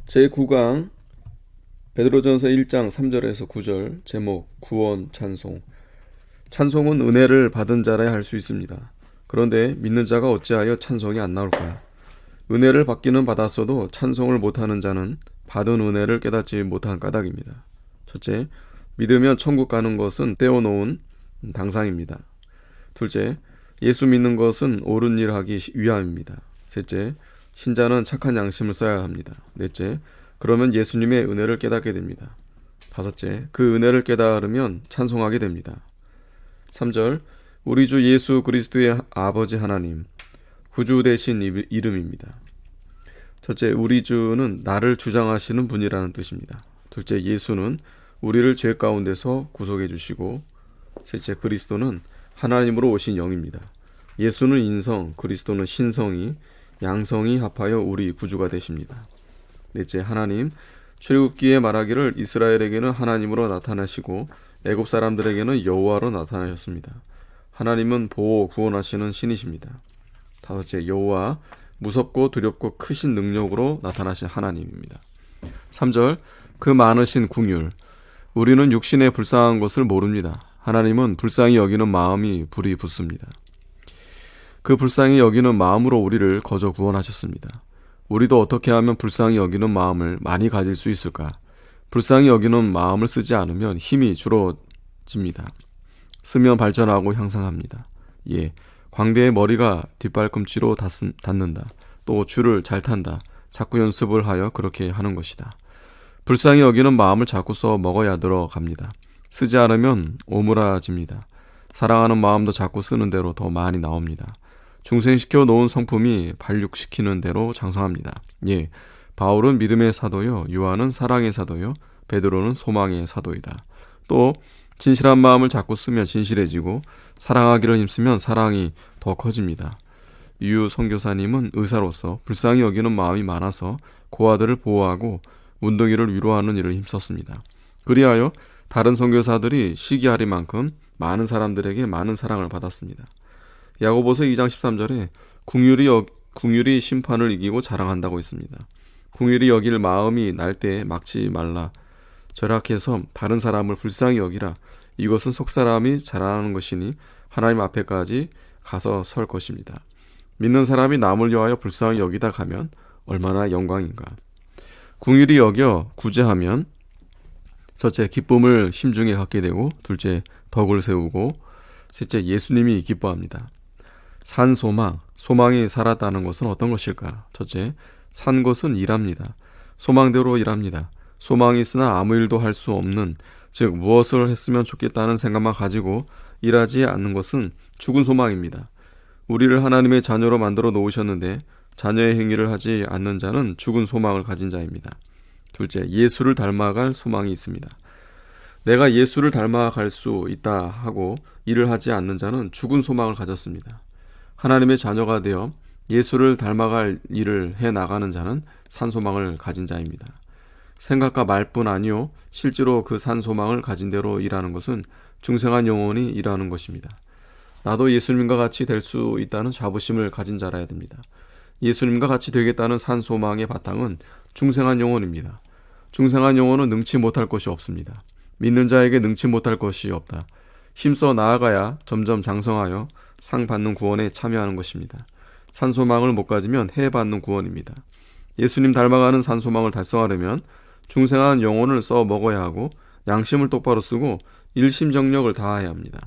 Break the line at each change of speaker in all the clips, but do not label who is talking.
제9강 베드로전서 1장 3절에서 9절 제목 구원 찬송. 찬송은 은혜를 받은 자라야 할 수 있습니다. 그런데 믿는 자가 어찌하여 찬송이 안 나올까요? 은혜를 받기는 받았어도 찬송을 못하는 자는 받은 은혜를 깨닫지 못한 까닭입니다. 첫째, 믿으면 천국 가는 것은 떼어놓은 당상입니다. 둘째, 예수 믿는 것은 옳은 일 하기 위함입니다. 셋째, 신자는 착한 양심을 써야 합니다. 넷째, 그러면 예수님의 은혜를 깨닫게 됩니다. 다섯째, 그 은혜를 깨달으면 찬송하게 됩니다. 3절, 우리 주 예수 그리스도의 아버지 하나님, 구주 되신 이름입니다. 첫째, 우리 주는 나를 주장하시는 분이라는 뜻입니다. 둘째, 예수는 우리를 죄 가운데서 구속해 주시고, 셋째, 그리스도는 하나님으로 오신 영입니다. 예수는 인성, 그리스도는 신성이, 양성이 합하여 우리 구주가 되십니다. 넷째, 하나님, 출애굽기에 말하기를 이스라엘에게는 하나님으로 나타나시고 애굽 사람들에게는 여호와로 나타나셨습니다. 하나님은 보호 구원하시는 신이십니다. 다섯째, 여호와, 무섭고 두렵고 크신 능력으로 나타나신 하나님입니다. 3절, 그 많으신 궁율. 우리는 육신의 불쌍한 것을 모릅니다. 하나님은 불쌍히 여기는 마음이 불이 붙습니다. 그 불쌍히 여기는 마음으로 우리를 거저 구원하셨습니다. 우리도 어떻게 하면 불쌍히 여기는 마음을 많이 가질 수 있을까? 불쌍히 여기는 마음을 쓰지 않으면 힘이 줄어집니다. 쓰면 발전하고 향상합니다. 예, 광대의 머리가 뒷발꿈치로 닿는다. 또 줄을 잘 탄다. 자꾸 연습을 하여 그렇게 하는 것이다. 불쌍히 여기는 마음을 자꾸 써 먹어야 들어갑니다. 쓰지 않으면 오므라집니다. 사랑하는 마음도 자꾸 쓰는 대로 더 많이 나옵니다. 중생시켜 놓은 성품이 발육시키는 대로 장성합니다. 예, 바울은 믿음의 사도요, 요한은 사랑의 사도요, 베드로는 소망의 사도이다. 또 진실한 마음을 자꾸 쓰면 진실해지고 사랑하기를 힘쓰면 사랑이 더 커집니다. 유 선교사님은 의사로서 불쌍히 여기는 마음이 많아서 고아들을 보호하고 문둥이를 위로하는 일을 힘썼습니다. 그리하여 다른 선교사들이 시기하리만큼 많은 사람들에게 많은 사랑을 받았습니다. 야고보서 2장 13절에 궁휼이 심판을 이기고 자랑한다고 했습니다. 궁휼이 여길 마음이 날 때 막지 말라. 절약해서 다른 사람을 불쌍히 여기라. 이것은 속사람이 자랑하는 것이니 하나님 앞에까지 가서 설 것입니다. 믿는 사람이 남을 위하여 불쌍히 여기다 가면 얼마나 영광인가. 궁휼이 여겨 구제하면 첫째, 기쁨을 심중에 갖게 되고, 둘째, 덕을 세우고, 셋째, 예수님이 기뻐합니다. 산 소망, 소망이 살았다는 것은 어떤 것일까? 첫째, 산 것은 일합니다. 소망대로 일합니다. 소망이 있으나 아무 일도 할 수 없는, 즉 무엇을 했으면 좋겠다는 생각만 가지고 일하지 않는 것은 죽은 소망입니다. 우리를 하나님의 자녀로 만들어 놓으셨는데 자녀의 행위를 하지 않는 자는 죽은 소망을 가진 자입니다. 둘째, 예수를 닮아갈 소망이 있습니다. 내가 예수를 닮아갈 수 있다 하고 일을 하지 않는 자는 죽은 소망을 가졌습니다. 하나님의 자녀가 되어 예수를 닮아갈 일을 해나가는 자는 산소망을 가진 자입니다. 생각과 말뿐 아니요, 실제로 그 산소망을 가진 대로 일하는 것은 중생한 영혼이 일하는 것입니다. 나도 예수님과 같이 될 수 있다는 자부심을 가진 자라야 됩니다. 예수님과 같이 되겠다는 산소망의 바탕은 중생한 영혼입니다. 중생한 영혼은 능치 못할 것이 없습니다. 믿는 자에게 능치 못할 것이 없다. 힘써 나아가야 점점 장성하여 상 받는 구원에 참여하는 것입니다. 산소망을 못 가지면 해 받는 구원입니다. 예수님 닮아가는 산소망을 달성하려면 중생한 영혼을 써 먹어야 하고 양심을 똑바로 쓰고 일심정력을 다해야 합니다.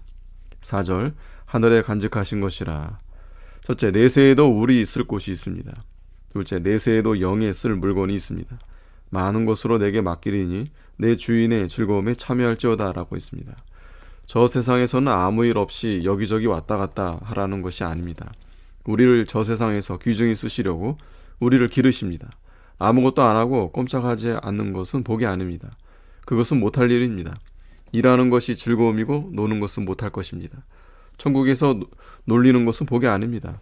4절, 하늘에 간직하신 것이라. 첫째, 내세에도 울이 있을 곳이 있습니다. 둘째, 내세에도 영에 쓸 물건이 있습니다. 많은 것으로 내게 맡기리니 내 주인의 즐거움에 참여할지어다 라고 했습니다. 저 세상에서는 아무 일 없이 여기저기 왔다 갔다 하라는 것이 아닙니다. 우리를 저 세상에서 귀중히 쓰시려고 우리를 기르십니다. 아무것도 안 하고 꼼짝하지 않는 것은 복이 아닙니다. 그것은 못할 일입니다. 일하는 것이 즐거움이고 노는 것은 못할 것입니다. 천국에서 놀리는 것은 복이 아닙니다.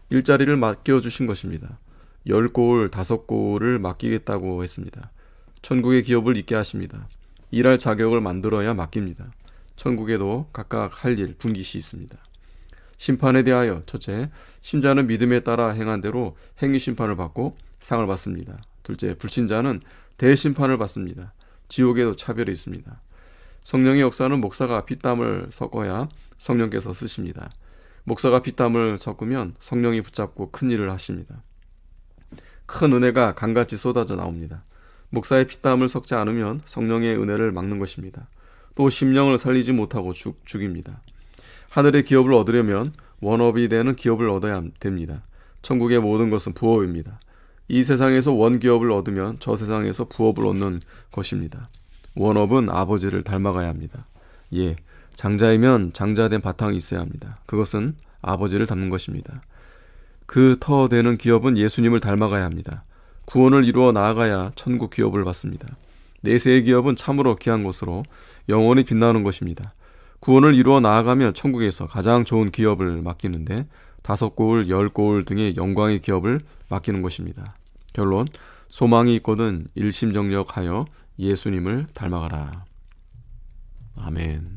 일자리를 맡겨주신 것입니다. 10골, 5골을 맡기겠다고 했습니다. 천국의 기업을 있게 하십니다. 일할 자격을 만들어야 맡깁니다. 천국에도 각각 할 일, 분깃이 있습니다. 심판에 대하여 첫째, 신자는 믿음에 따라 행한 대로 행위 심판을 받고 상을 받습니다. 둘째, 불신자는 대심판을 받습니다. 지옥에도 차별이 있습니다. 성령의 역사는 목사가 피땀을 섞어야 성령께서 쓰십니다. 목사가 피땀을 섞으면 성령이 붙잡고 큰 일을 하십니다. 큰 은혜가 강같이 쏟아져 나옵니다. 목사의 피땀을 섞지 않으면 성령의 은혜를 막는 것입니다. 또 심령을 살리지 못하고 죽입니다. 하늘의 기업을 얻으려면 원업이 되는 기업을 얻어야 됩니다. 천국의 모든 것은 부업입니다. 이 세상에서 원기업을 얻으면 저 세상에서 부업을 얻는 것입니다. 원업은 아버지를 닮아가야 합니다. 예, 장자이면 장자된 바탕이 있어야 합니다. 그것은 아버지를 닮는 것입니다. 그 터 되는 기업은 예수님을 닮아가야 합니다. 구원을 이루어 나아가야 천국 기업을 받습니다. 내세의 기업은 참으로 귀한 것으로 영원히 빛나는 것입니다. 구원을 이루어 나아가면 천국에서 가장 좋은 기업을 맡기는데 5고울, 10고울 등의 영광의 기업을 맡기는 것입니다. 결론, 소망이 있거든 일심정력하여 예수님을 닮아가라. 아멘.